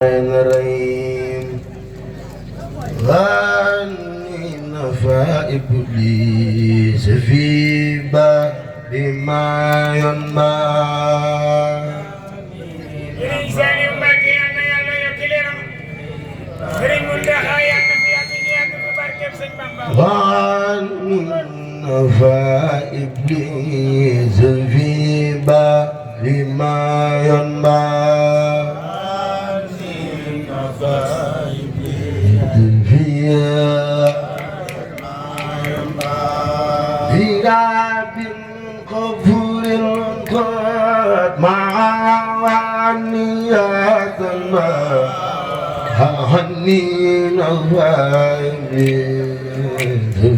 الرحيم غني نفى إبليس في بحر ما ينبع غني نفى إبليس في بحر ما ينبع Hirabin kafurin kat ma'aniyatan ma'ahani nafayni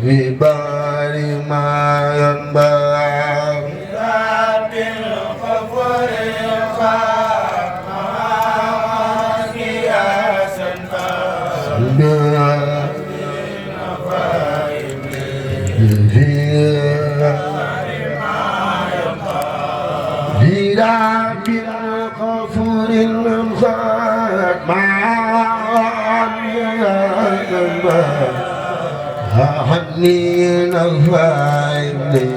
Bibari mayan bang Hirabin kafurin kat ma'aniyatan ma'ahani Hirabin kafurin kat ma'aniyatan ma'ahani nafayni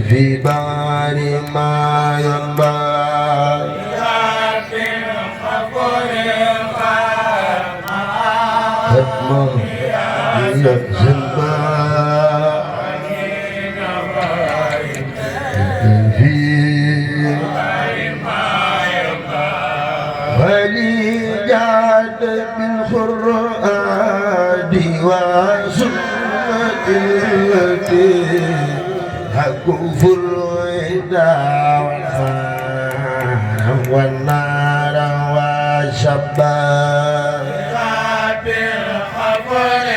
Bibari mayan bang Hirabin kafurin kat ma'aniyatan بالقرآن وسنة التي هكف الوداع والنار والشباب بالخبر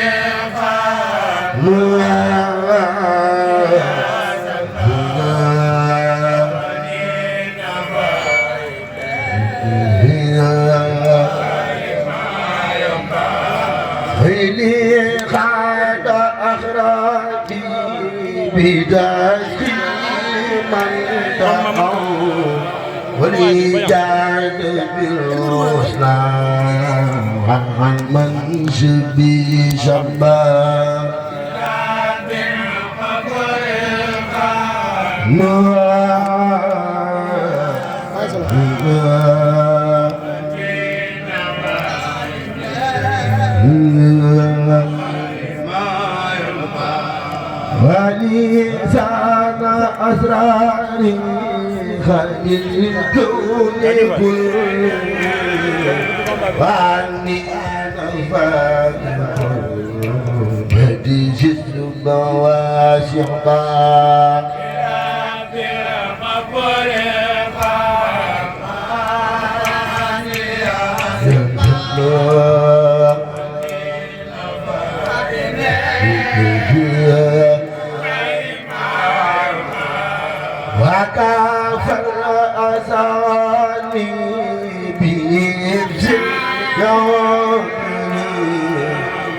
بداية من تقوا ولجاد بالحسنى عن من شبي شباب ولسان أسراري خليل الكون كل وعني نفاق بديش السبا واسحقا وكافر أزاني بإبز يومي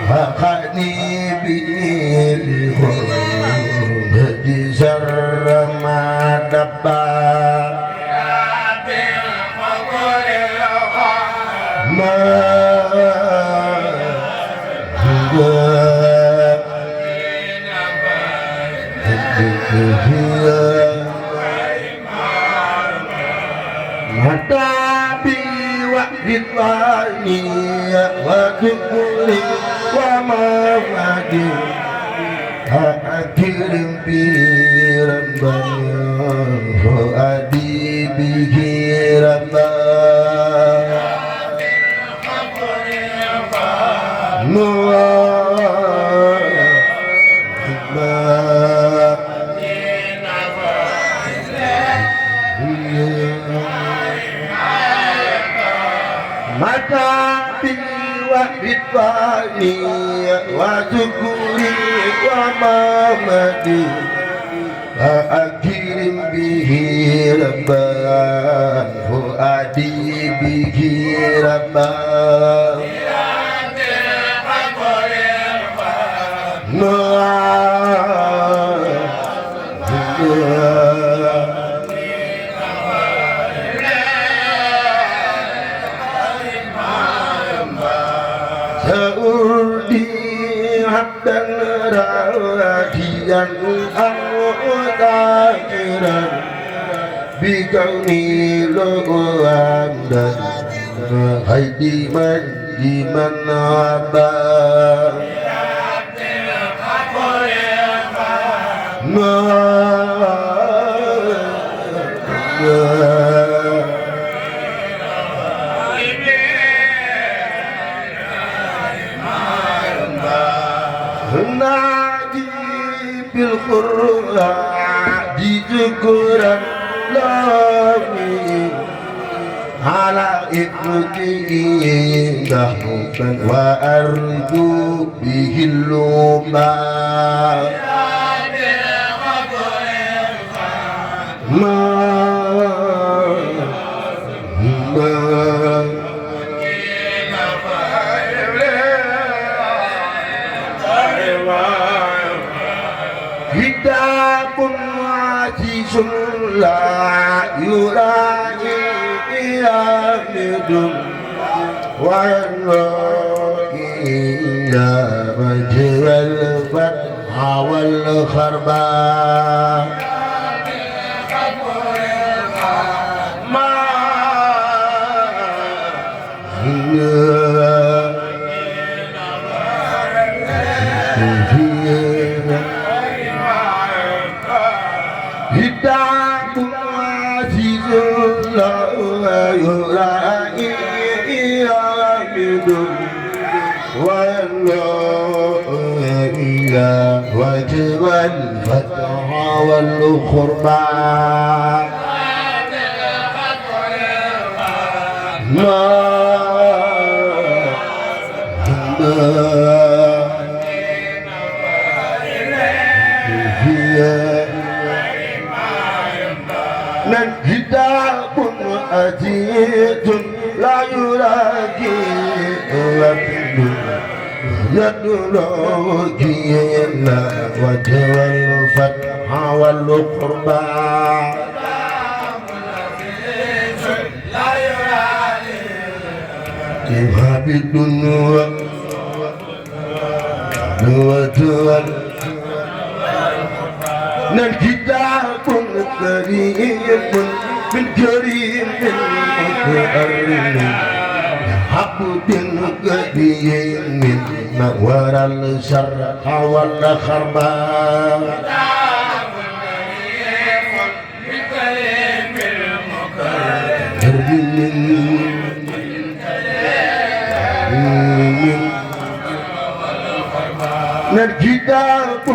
وقني بإبز هدي زر ما دبا ما Hadapi wa ridwani wa dukuli wa mawadi Akirim bihi rabbana adi bihi rabbana Matabi wa ridwani wa zukuri wa mamadi Akirim bihi rabban fuadi bihi rabban سأرضي عبدا راضيا أو ذاكرا بكوني له عبدا خديما لمن عبا نادي بالقرآن ذكرا لامي على إبنتي حبا وأرجو به اللوما كتاب عزيز لا يراني يامد وينوئي إلى وجه الفتح والخربان كتاب عزيز لا يراني يامد وإلى وجه الفتح والخربان من كتاب عزيز لا يراجي يدلو جينا وجه الفتح والقربان كيف بالدنيا وجه الكتاب كريم من كريم مكرم عبد قديم نور الشرق والخربان الكتاب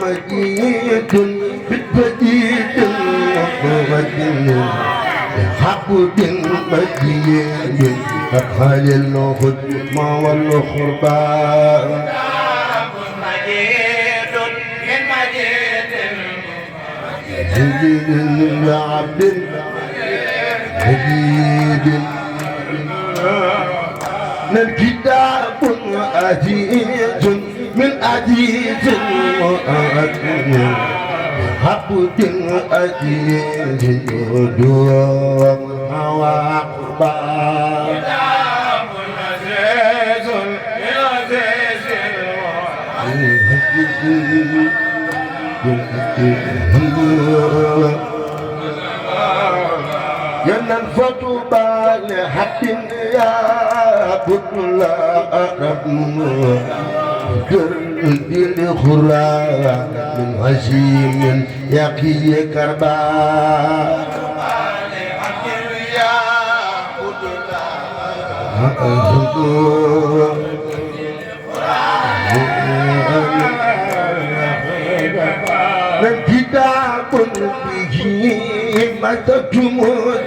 مجيد بالبديد ومجيد حقد مجيد أدخل الخدمة والخربان مجيد من مجيد عبد مجيد الكتاب عزيز من عزيز وأكرم عبد عزيز ودوام وأقبال كتاب عزيز من عزيز ينفض بالحق يا كل رب دل خرا من هشيم يقي كربا يا من كتاب به ما تكتمون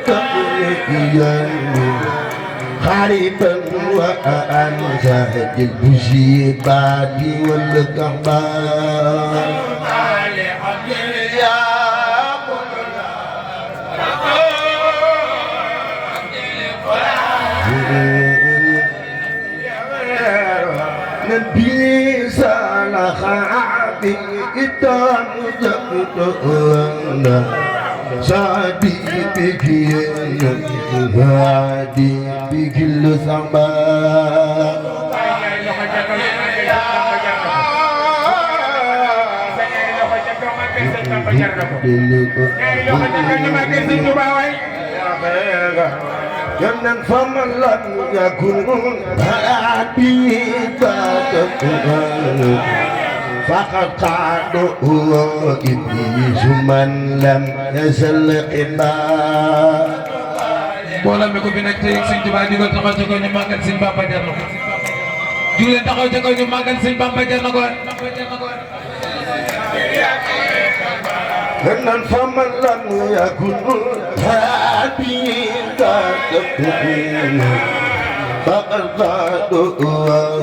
خاربا وأنزل البشيبات والكعبان نبي سالخابي إدام جبتنا سادي بكيان غادي بكل سبا jar na ko yoo xam ne kañ ma gën Sëñ Tuubaa waay يمن فمن لم يكن حبيبا فقد قعده إبليس من لم يزل إبا mbooloo mi ko fi nekk tey Sëñ Tuubaa jugal taxaw ca kaw ñu màggal Sëñ Bamba jar na ko jugal taxaw ca kaw ñu màggal Sëñ Bamba jar na ko من فمن لم يكن حبيبا فقد قعده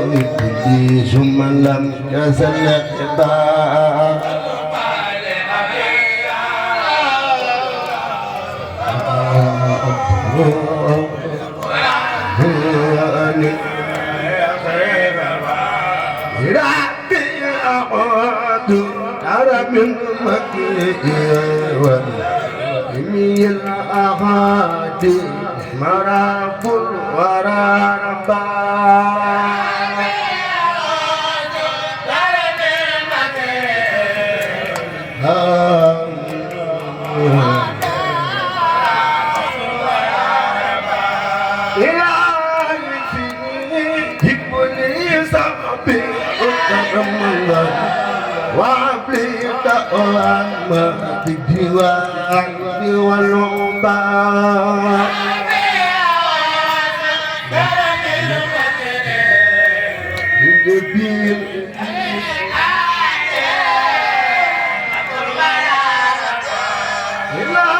إبليس من لم يزل إبا ربي أعوذ من مكر وإني الأغاد مراب الورى ربا وعبلي دعوة بالديوان والعباد الجبيل لا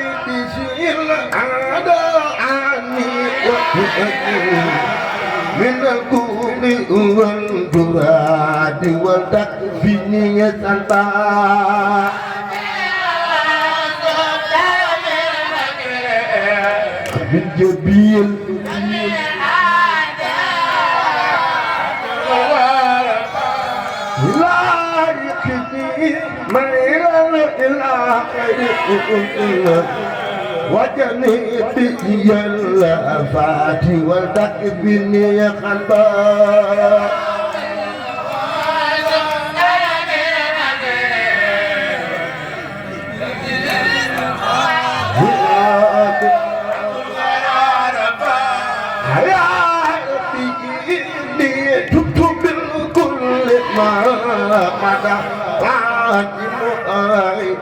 يبشر الأعداء عني من الكون والجراد والتكفين يسلبا من جبيل لا يكفي من إلى خير وجنيبي الافات والتكبني قلبا حياتي إني تبت بالكل ما مدى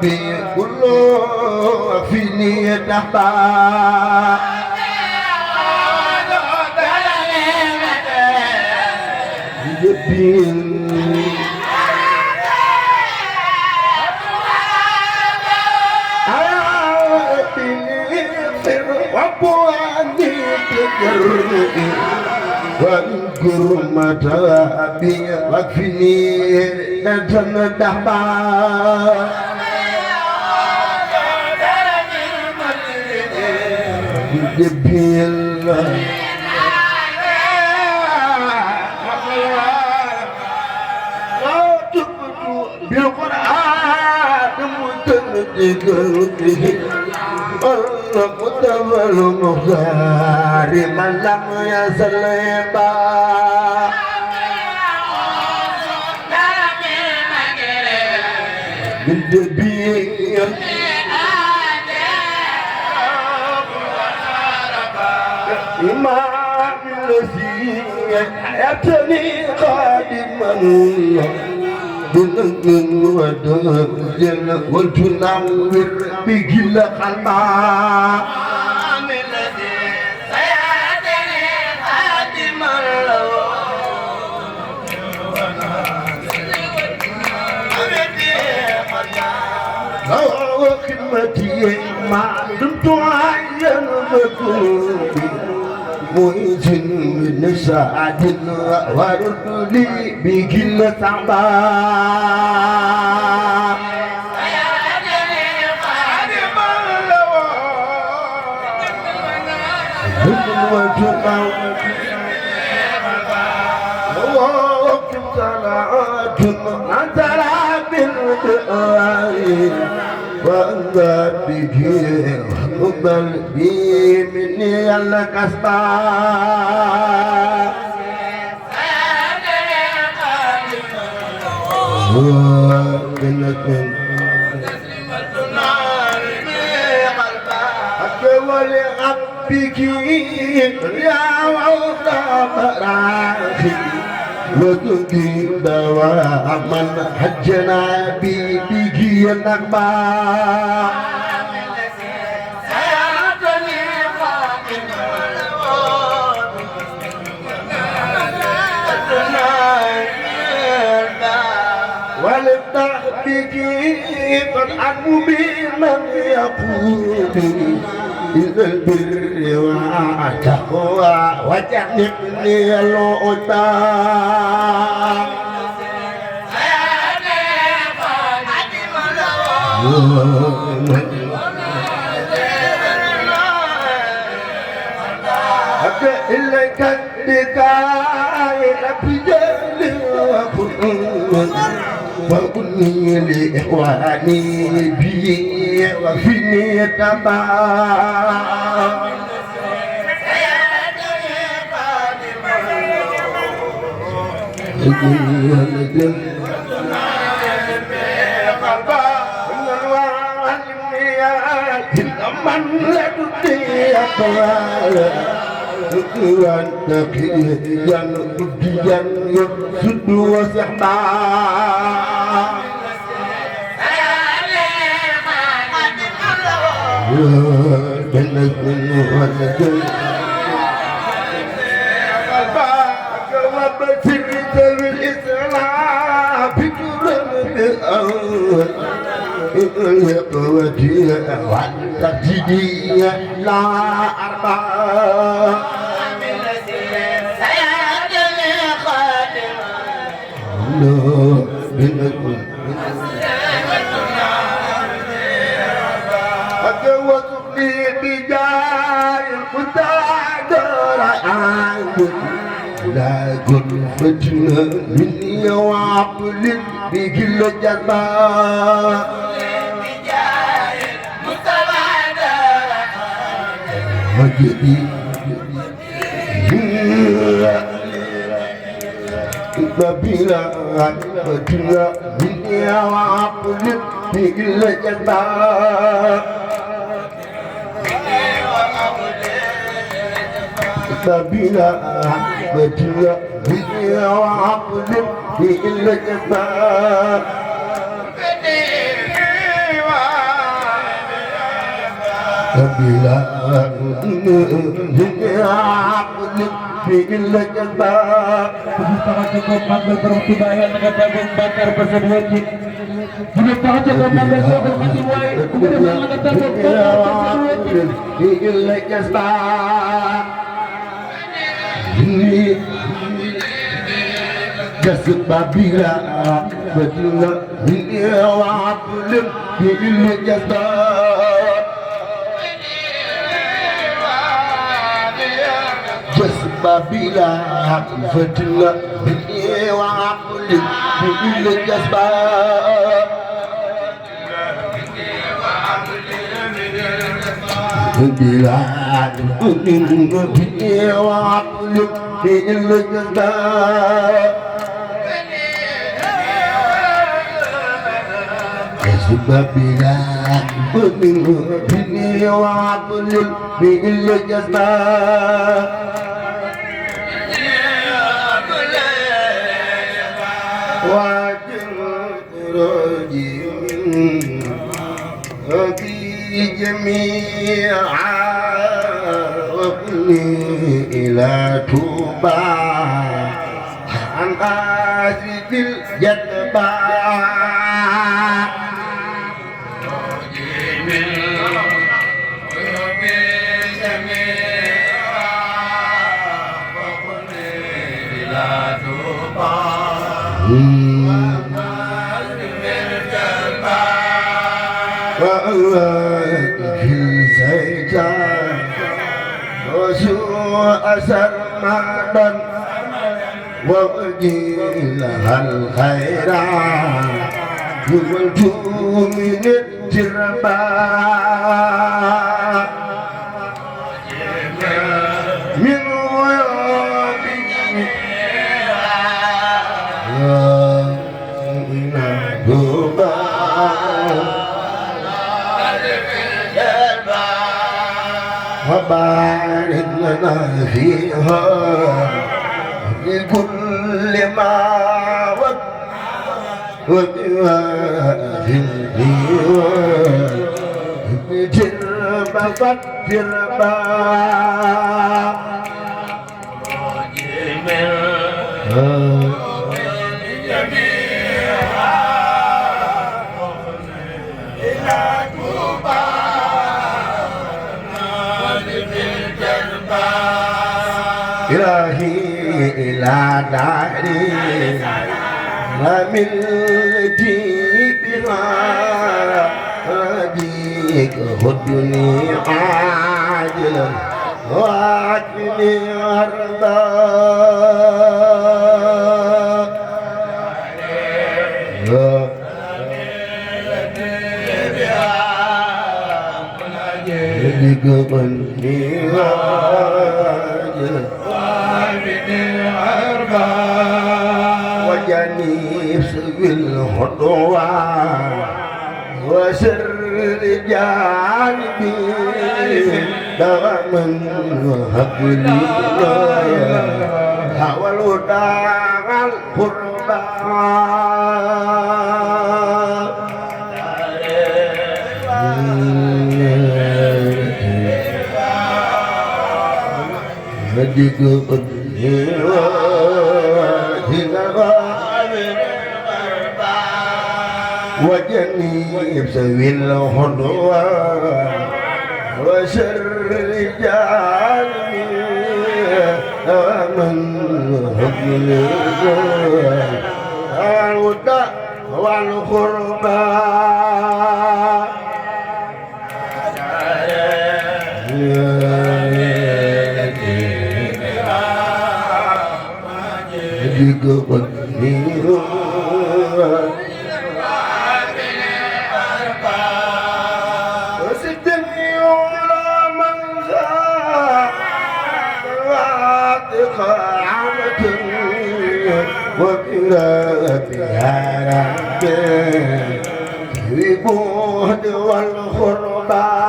مؤيدي كله فيني تحبا يبين وابواني تجري واذكر متابي واكفني نتندحبا جبيل بالقرآن متنجد المقتبى المختار من لم يزل يبا من جبيل إمام الذي يأتني قادما بنن ودجل وتنور بكل قلبا إمام الذي سيأتني قادما لو خدمتي ما دمت عين مكتوبي مؤيس من سعد ورد لي بكل صعبا سيأتني قادما لو وجمع ووقت صلاة نزل بالدعاء وأنذر به وقبل بي مني الكسبا سيأتني قادما بك يا وضع مراخي وتجيب دواء من حجنا بك ينقبا ولبدأ بك قد عدو بمن يقول إلى البر والتقوى وجنبني العتاب إليك الدكاية بجل وكني لإخواني بي وفيني تبا من لا تطيع Tuhan yang ujian sedua sahabat dan aku wajib agama bercerita Islam pikiran Allah Iqwatiya wa tajdiya la arba وتقضي بجاه المتعذر عنك لا كلفتنا مني وعقل بكل جبار وجدي بلا فتنا مني وعقل بكل جبار بلا فتنا مني وعقل بكل جبار بلا عقل بكل جبار cukup ambil pertimbangan menggabung bakar berseduakin. Jika cukup ambil pertimbangan menggabung bakar berseduakin. بكل جبار جسد بلا فتنا مني وعقل بكل جبار جسد بلا فتنا مني وعقل بكل جبار بلا مني وعقل بكل جبار بلا مني وعقل بكل جبار واجر رجيم في جميعا وقني إلى توبا عن آسف الجدبا في سيجان وسوء سرمدا وقيلها الخير يملك من التربا من ويوم لنا فيها بكل ما وبواه الديوان بتربة فتربة إلهي إلى داري وملتي بها هديك هدني عاجلا وعدني أرضا هديك هدني عاجلا وجنيب سوي الخطوات وسر جانبي دوما وهب لي هوى الهدى القربى هديك وجنيب سوي الخطوة وسر جانبي ومن حكم الهدى والقربى وقراءتها في البعد والغربة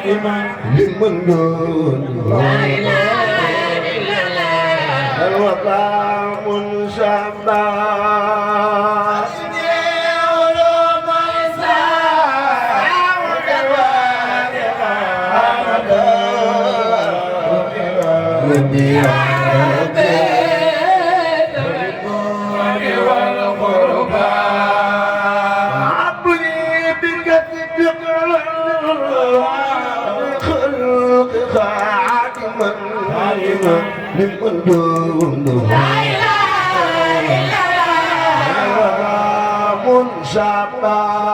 خادما لمن دون لا إله إلا الله الوفاء منشبه لمن دونه لا إله إلا الله منشبه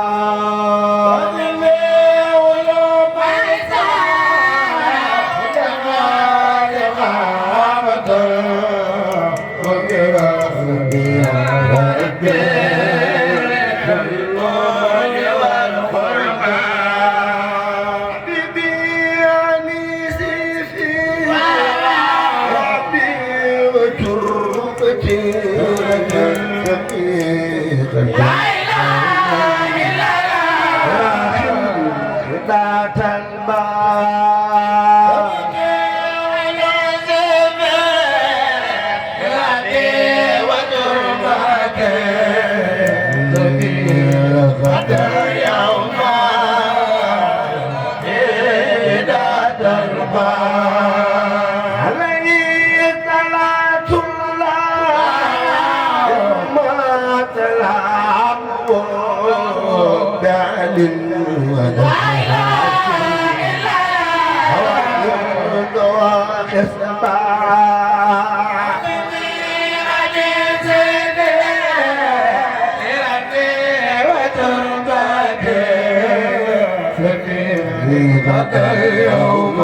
اليوم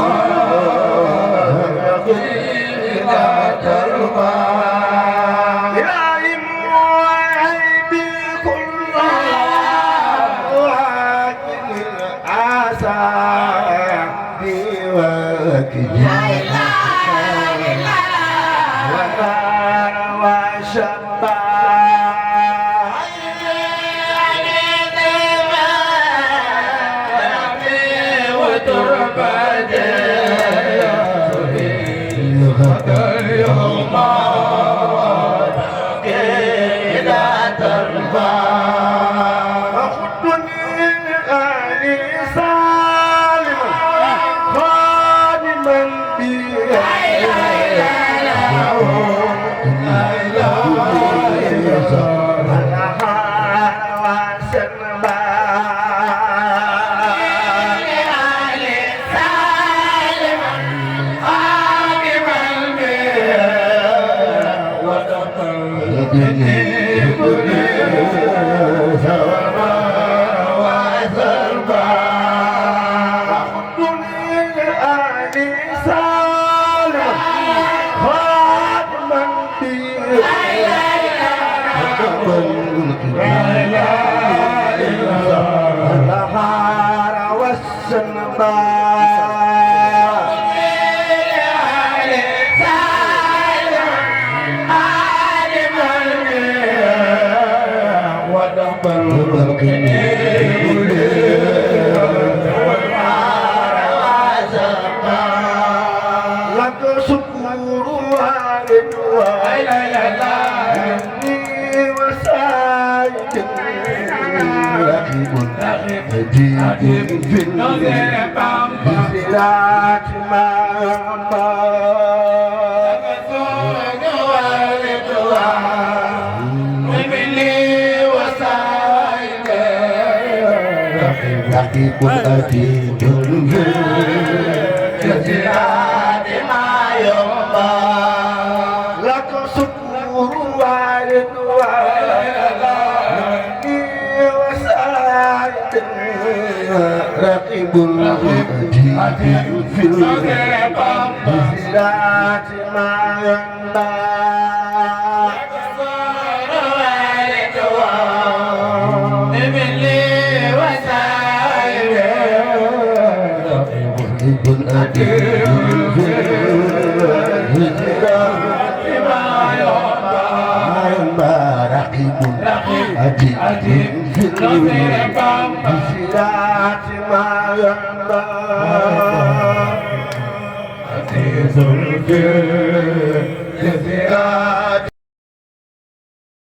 Adi